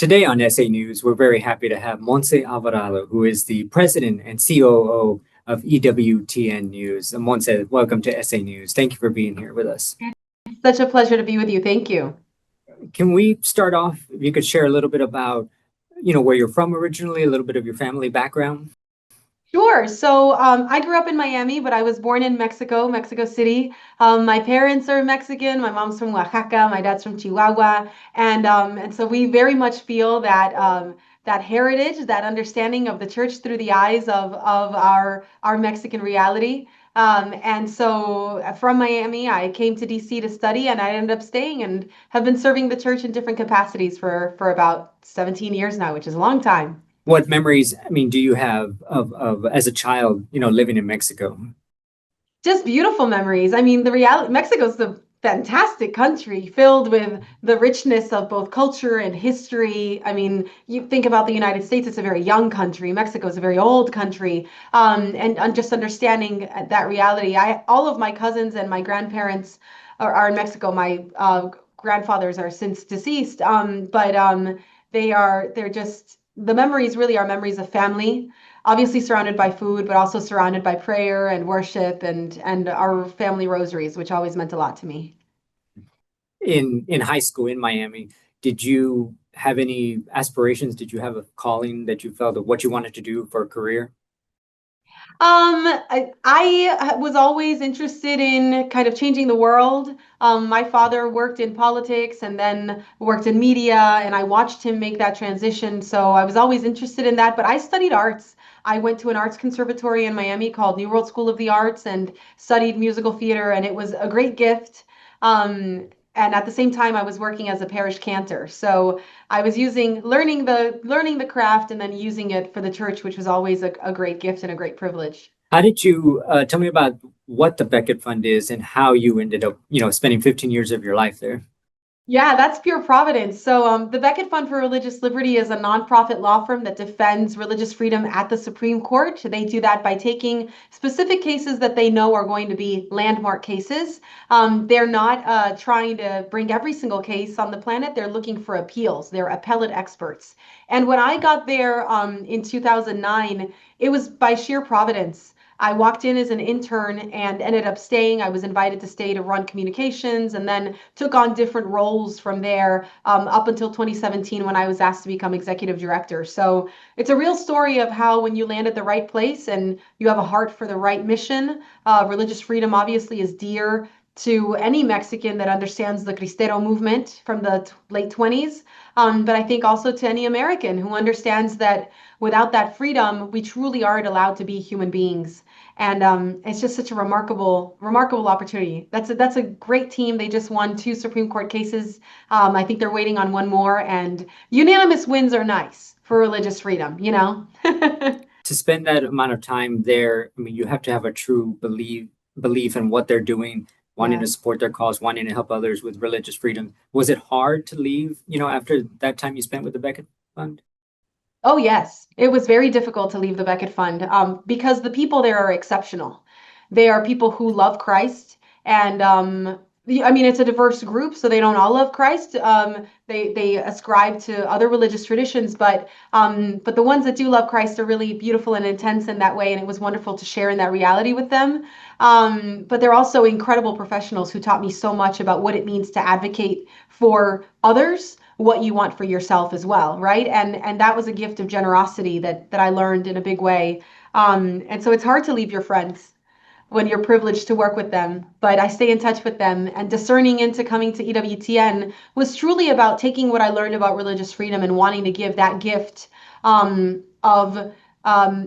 Today on SA News, we're very happy to have Montse Alvarado, who is the president and COO of EWTN News. Montse, welcome to SA News. Thank you for being here with us. Such a pleasure to be with you. Thank you. Can we start off, if you could share a little bit about, where you're from originally, a little bit of your family background? Sure. So I grew up in Miami, but I was born in Mexico City. My parents are Mexican. My mom's from Oaxaca. My dad's from Chihuahua. And so we very much feel that that heritage, that understanding of the church through the eyes of our Mexican reality. And so from Miami, I came to DC to study, and I ended up staying and have been serving the church in different capacities for about 17 years now, which is a long time. What memories, do you have of as a child, living in Mexico? Just beautiful memories. I mean, the reality, Mexico's a fantastic country filled with the richness of both culture and history. I mean, you think about the United States, it's a very young country. Mexico is a very old country. And just understanding that reality. All of my cousins and my grandparents are in Mexico. My grandfathers are since deceased. But they're just, the memories really are memories of family, obviously surrounded by food, but also surrounded by prayer and worship and our family rosaries, which always meant a lot to me. In high school in Miami, did you have any aspirations? Did you have a calling that you felt of what you wanted to do for a career? I was always interested in kind of changing the world. My father worked in politics and then worked in media, and I watched him make that transition. So I was always interested in that, but I studied arts. I went to an arts conservatory in Miami called New World School of the Arts and studied musical theater, and it was a great gift. And at the same time, I was working as a parish cantor. So I was learning the craft and then using it for the church, which was always a great gift and a great privilege. How did you tell me about what the Becket Fund is and how you ended up, spending 15 years of your life there? Yeah, that's pure providence. So the Becket Fund for Religious Liberty is a nonprofit law firm that defends religious freedom at the Supreme Court. They do that by taking specific cases that they know are going to be landmark cases. They're not trying to bring every single case on the planet. They're looking for appeals. They're appellate experts. And when I got there in 2009, it was by sheer providence. I walked in as an intern and ended up staying. I was invited to stay to run communications and then took on different roles from there up until 2017 when I was asked to become executive director. So it's a real story of how when you land at the right place and you have a heart for the right mission, religious freedom obviously is dear to any Mexican that understands the Cristero movement from the late 20s, but I think also to any American who understands that without that freedom, we truly aren't allowed to be human beings. And it's just such a remarkable opportunity. That's a great team. They just won 2 Supreme Court cases. I think they're waiting on 1 more, and unanimous wins are nice for religious freedom, To spend that amount of time there, you have to have a true belief in what they're doing, wanting to support their cause, wanting to help others with religious freedom. Was it hard to leave, after that time you spent with the Becket Fund? Oh, yes. It was very difficult to leave the Becket Fund because the people there are exceptional. They are people who love Christ. And it's a diverse group, so they don't all love Christ. They ascribe to other religious traditions, but the ones that do love Christ are really beautiful and intense in that way. And it was wonderful to share in that reality with them. But they're also incredible professionals who taught me so much about what it means to advocate for others, what you want for yourself as well, right? And that was a gift of generosity that I learned in a big way. And so it's hard to leave your friends when you're privileged to work with them, but I stay in touch with them. And discerning into coming to EWTN was truly about taking what I learned about religious freedom and wanting to give that gift of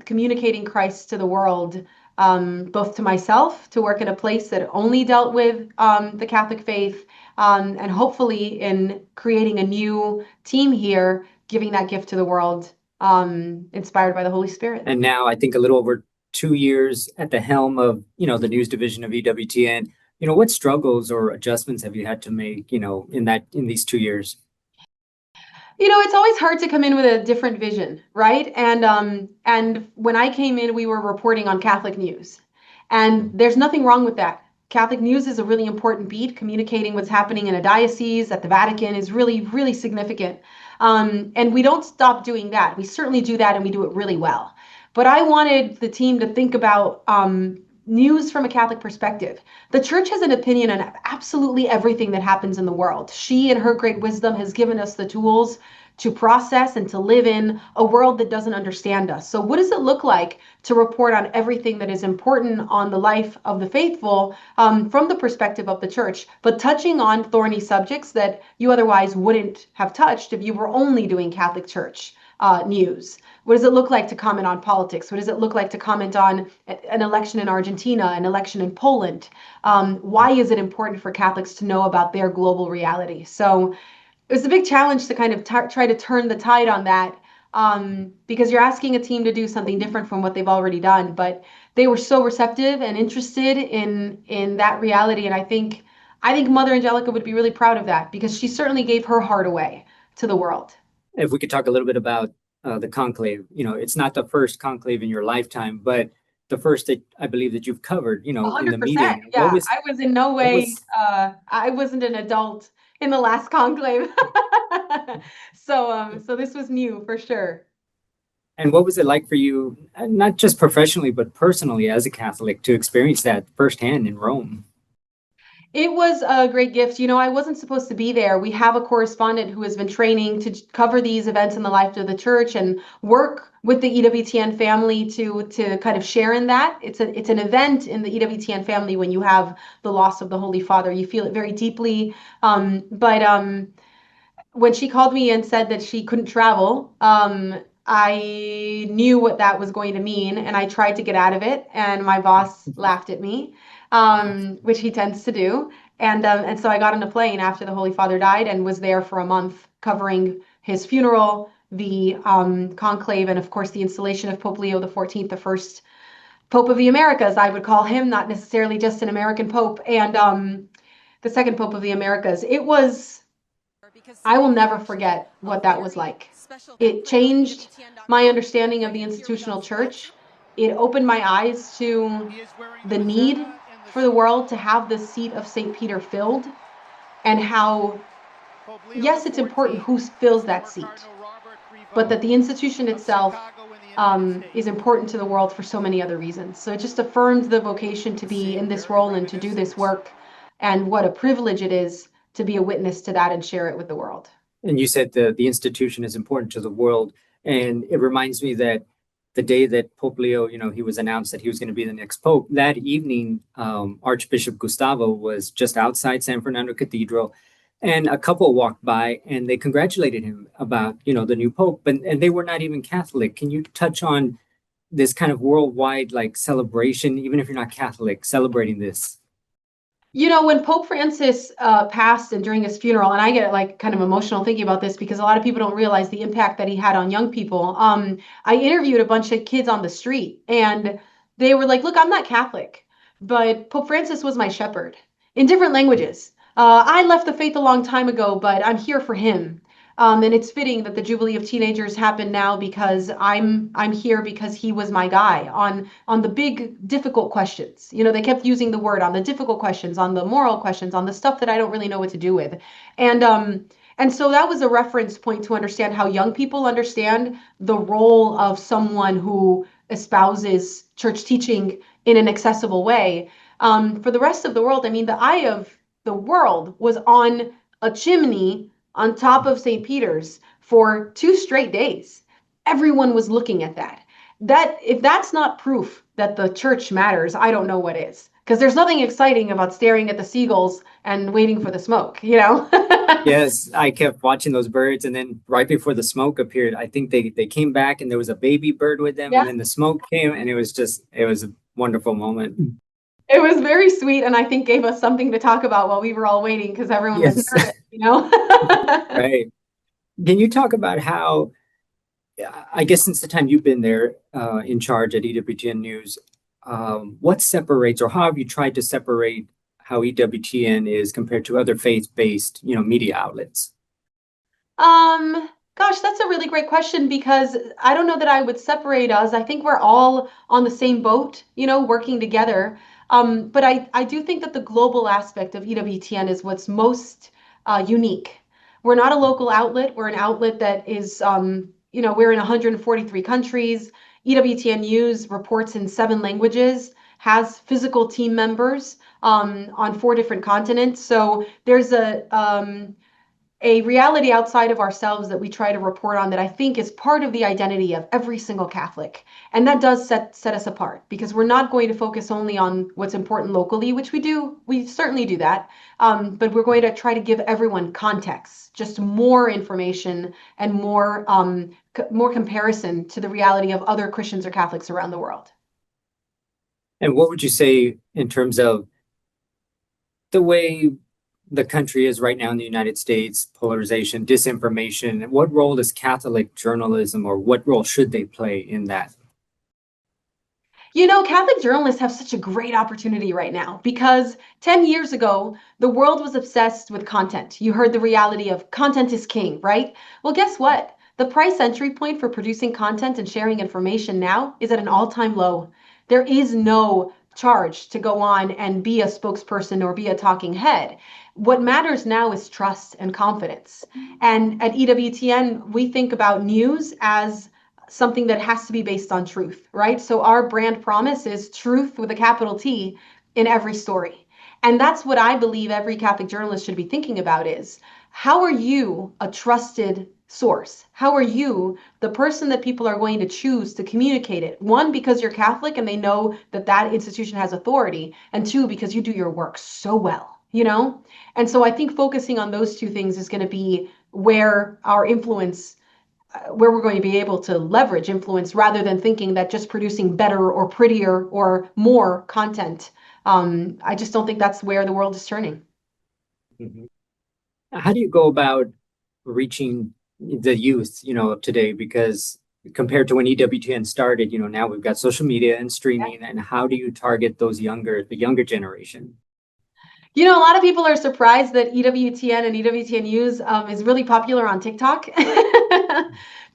communicating Christ to the world, both to myself, to work in a place that only dealt with the Catholic faith, and hopefully in creating a new team here, giving that gift to the world, inspired by the Holy Spirit. And now I think a little over 2 years at the helm of, the news division of EWTN, what struggles or adjustments have you had to make, in these 2 years? It's always hard to come in with a different vision, right? And when I came in, we were reporting on Catholic news, and there's nothing wrong with that. Catholic news is a really important beat. Communicating what's happening in a diocese at the Vatican is really, really significant. And we don't stop doing that. We certainly do that, and we do it really well. But I wanted the team to think about news from a Catholic perspective. The church has an opinion on absolutely everything that happens in the world. She, in her great wisdom, has given us the tools to process and to live in a world that doesn't understand us. So, what does it look like to report on everything that is important on the life of the faithful from the perspective of the church, but touching on thorny subjects that you otherwise wouldn't have touched if you were only doing Catholic Church news? What does it look like to comment on politics? What does it look like to comment on an election in Argentina, an election in Poland? Why is it important for Catholics to know about their global reality? So it was a big challenge to kind of try to turn the tide on that, because you're asking a team to do something different from what they've already done. But they were so receptive and interested in that reality, and I think Mother Angelica would be really proud of that, because she certainly gave her heart away to the world. If we could talk a little bit about the conclave, it's not the first conclave in your lifetime, but the first that I believe that you've covered, in the 100%. meeting. Yeah, I was in no What way, was I wasn't an adult in the last conclave. So this was new for sure. and what was it like for you, not just professionally, but personally as a Catholic, to experience that firsthand in Rome? It was a great gift. I wasn't supposed to be there. We have a correspondent who has been training to cover these events in the life of the church and work with the EWTN family to kind of share in that. It's an event in the EWTN family when you have the loss of the Holy Father. You feel it very deeply. But when she called me and said that she couldn't travel, I knew what that was going to mean, and I tried to get out of it. And my boss laughed at me, which he tends to do. And so I got on a plane after the Holy Father died and was there for a month covering his funeral, the conclave, and of course the installation of Pope Leo XIV, the first Pope of the Americas, I would call him, not necessarily just an American Pope, and the second Pope of the Americas. I will never forget what that was like. It changed my understanding of the institutional church. It opened my eyes to the need for the world to have the seat of St. Peter filled, and how, yes, it's important who fills that seat, but that the institution itself is important to the world for so many other reasons. So it just affirmed the vocation to be in this role and to do this work, and what a privilege it is to be a witness to that and share it with the world. And you said the institution is important to the world. And it reminds me that the day that Pope Leo, he was announced that he was going to be the next Pope, that evening, Archbishop Gustavo was just outside San Fernando Cathedral, and a couple walked by and they congratulated him about, the new Pope, and they were not even Catholic. Can you touch on this kind of worldwide like celebration, even if you're not Catholic, celebrating this? When Pope Francis passed and during his funeral, and I get like kind of emotional thinking about this because a lot of people don't realize the impact that he had on young people. I interviewed a bunch of kids on the street, and they were like, "Look, I'm not Catholic, but Pope Francis was my shepherd," in different languages. I left the faith a long time ago, but I'm here for him. And it's fitting that the Jubilee of Teenagers happened now, because I'm here because he was my guy on the big difficult questions. They kept using the word on the difficult questions, on the moral questions, on the stuff that I don't really know what to do with. And so that was a reference point to understand how young people understand the role of someone who espouses church teaching in an accessible way. For the rest of the world, I mean, the eye of the world was on a chimney on top of St. Peter's for 2 straight days. Everyone was looking at that. If that's not proof that the church matters, I don't know what is. Because there's nothing exciting about staring at the seagulls and waiting for the smoke. Yes, I kept watching those birds, and then right before the smoke appeared, I think they came back and there was a baby bird with them, and Yeah. then the smoke came, and it was a wonderful moment. It was very sweet, and I think gave us something to talk about while we were all waiting, because everyone was Yes, nervous. right. Can you talk about how, I guess since the time you've been there in charge at EWTN News, what separates, or how have you tried to separate how EWTN is compared to other faith-based, media outlets? Gosh, that's a really great question, because I don't know that I would separate us. I think we're all on the same boat, working together. But I do think that the global aspect of EWTN is what's most unique. We're not a local outlet. We're an outlet that is, we're in 143 countries. EWTN News reports in 7 languages, has physical team members on 4 different continents. So there's a reality outside of ourselves that we try to report on that I think is part of the identity of every single Catholic. And that does set us apart because we're not going to focus only on what's important locally, which we do. We certainly do that. But we're going to try to give everyone context, just more information and more comparison to the reality of other Christians or Catholics around the world. And what would you say in terms of the way the country is right now in the United States, polarization, disinformation? What role does Catholic journalism, or what role should they play in that? Catholic journalists have such a great opportunity right now because 10 years ago, the world was obsessed with content. You heard the reality of content is king, right? Well, guess what? The price entry point for producing content and sharing information now is at an all-time low. There is no charge to go on and be a spokesperson or be a talking head. What matters now is trust and confidence. And at EWTN, we think about news as something that has to be based on truth, right? So our brand promise is truth with a capital T in every story. And that's what I believe every Catholic journalist should be thinking about is, how are you a trusted source? How are you the person that people are going to choose to communicate it? 1, because you're Catholic and they know that that institution has authority, and 2, because you do your work so well, And so I think focusing on those 2 things is going to be where our influence where we're going to be able to leverage influence rather than thinking that just producing better or prettier or more content. I just don't think that's where the world is turning. Mm-hmm. How do you go about reaching the youth, of today? Because compared to when EWTN started, now we've got social media and streaming. Yeah. And how do you target the younger generation? A lot of people are surprised that EWTN and EWTN News is really popular on TikTok.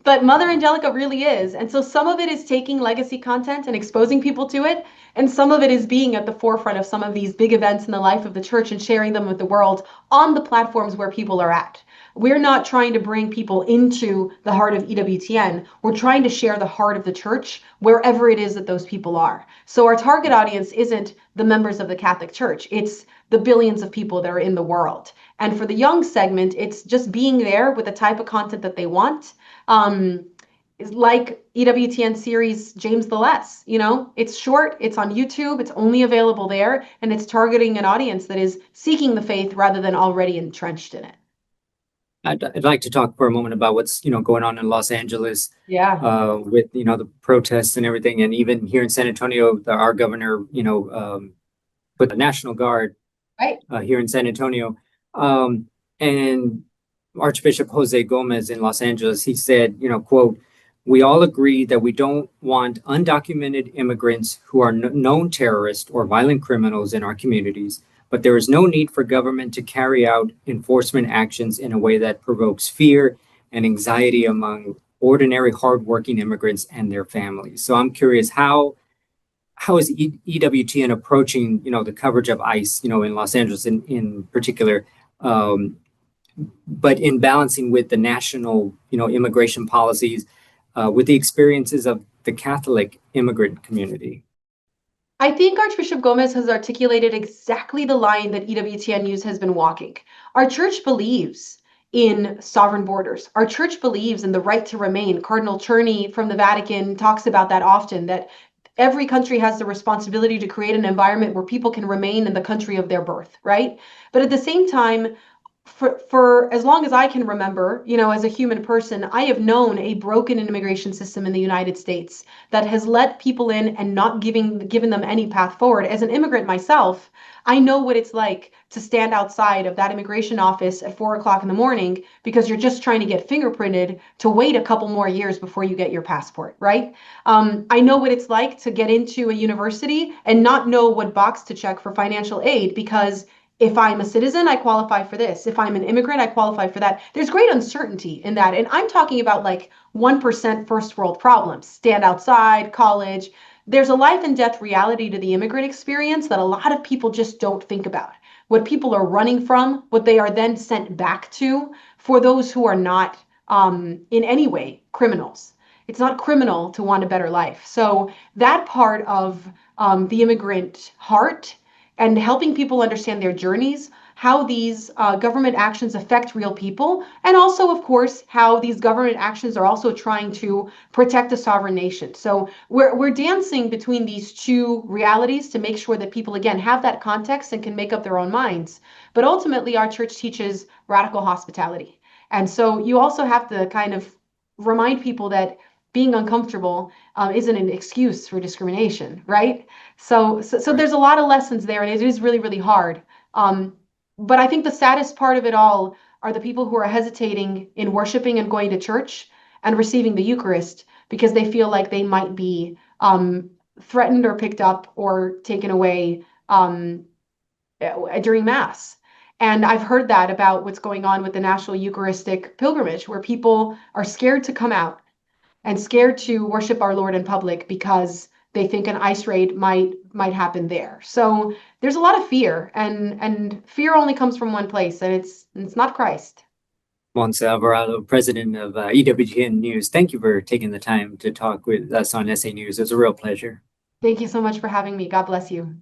But Mother Angelica really is. And so some of it is taking legacy content and exposing people to it. And some of it is being at the forefront of some of these big events in the life of the church and sharing them with the world on the platforms where people are at. We're not trying to bring people into the heart of EWTN. We're trying to share the heart of the church wherever it is that those people are. So our target audience isn't the members of the Catholic Church. It's the billions of people that are in the world. And for the young segment, it's just being there with the type of content that they want. Is like EWTN series James the Less. It's short, it's on YouTube, it's only available there, and it's targeting an audience that is seeking the faith rather than already entrenched in it. I'd like to talk for a moment about what's going on in Los Angeles. Yeah. With the protests and everything, and even here in San Antonio, our governor put the National Guard right here in San Antonio, and Archbishop Jose Gomez in Los Angeles, he said, quote, "We all agree that we don't want undocumented immigrants who are known terrorists or violent criminals in our communities, but there is no need for government to carry out enforcement actions in a way that provokes fear and anxiety among ordinary, hardworking immigrants and their families." So I'm curious, how is EWTN approaching, the coverage of ICE, in Los Angeles in particular, but in balancing with the national, immigration policies, with the experiences of the Catholic immigrant community? I think Archbishop Gomez has articulated exactly the line that EWTN News has been walking. Our church believes in sovereign borders. Our church believes in the right to remain. Cardinal Czerny from the Vatican talks about that often, that every country has the responsibility to create an environment where people can remain in the country of their birth, right? But at the same time, for as long as I can remember, as a human person, I have known a broken immigration system in the United States that has let people in and not given them any path forward. As an immigrant myself, I know what it's like to stand outside of that immigration office at 4 o'clock in the morning because you're just trying to get fingerprinted to wait a couple more years before you get your passport, right? I know what it's like to get into a university and not know what box to check for financial aid because if I'm a citizen, I qualify for this. If I'm an immigrant, I qualify for that. There's great uncertainty in that. And I'm talking about like 1% first world problems. Stand outside, college. there's a life and death reality to the immigrant experience that a lot of people just don't think about. What people are running from, what they are then sent back to for those who are not in any way criminals. It's not criminal to want a better life. So that part of the immigrant heart and helping people understand their journeys, how these government actions affect real people, and also, of course, how these government actions are also trying to protect a sovereign nation. So we're dancing between these two realities to make sure that people, again, have that context and can make up their own minds. But ultimately, our church teaches radical hospitality. And so you also have to kind of remind people that being uncomfortable isn't an excuse for discrimination, right? So Right. there's a lot of lessons there, and it is really, really hard. Um, but I think the saddest part of it all are the people who are hesitating in worshiping and going to church and receiving the Eucharist because they feel like they might be threatened or picked up or taken away during Mass. And I've heard that about what's going on with the National Eucharistic Pilgrimage, where people are scared to come out and scared to worship our Lord in public because they think an ICE raid might happen there. So there's a lot of fear, and fear only comes from one place, and it's not Christ. Montse Alvarado, president of EWTN News. Thank you for taking the time to talk with us on SA News. It was a real pleasure. Thank you so much for having me. God bless you.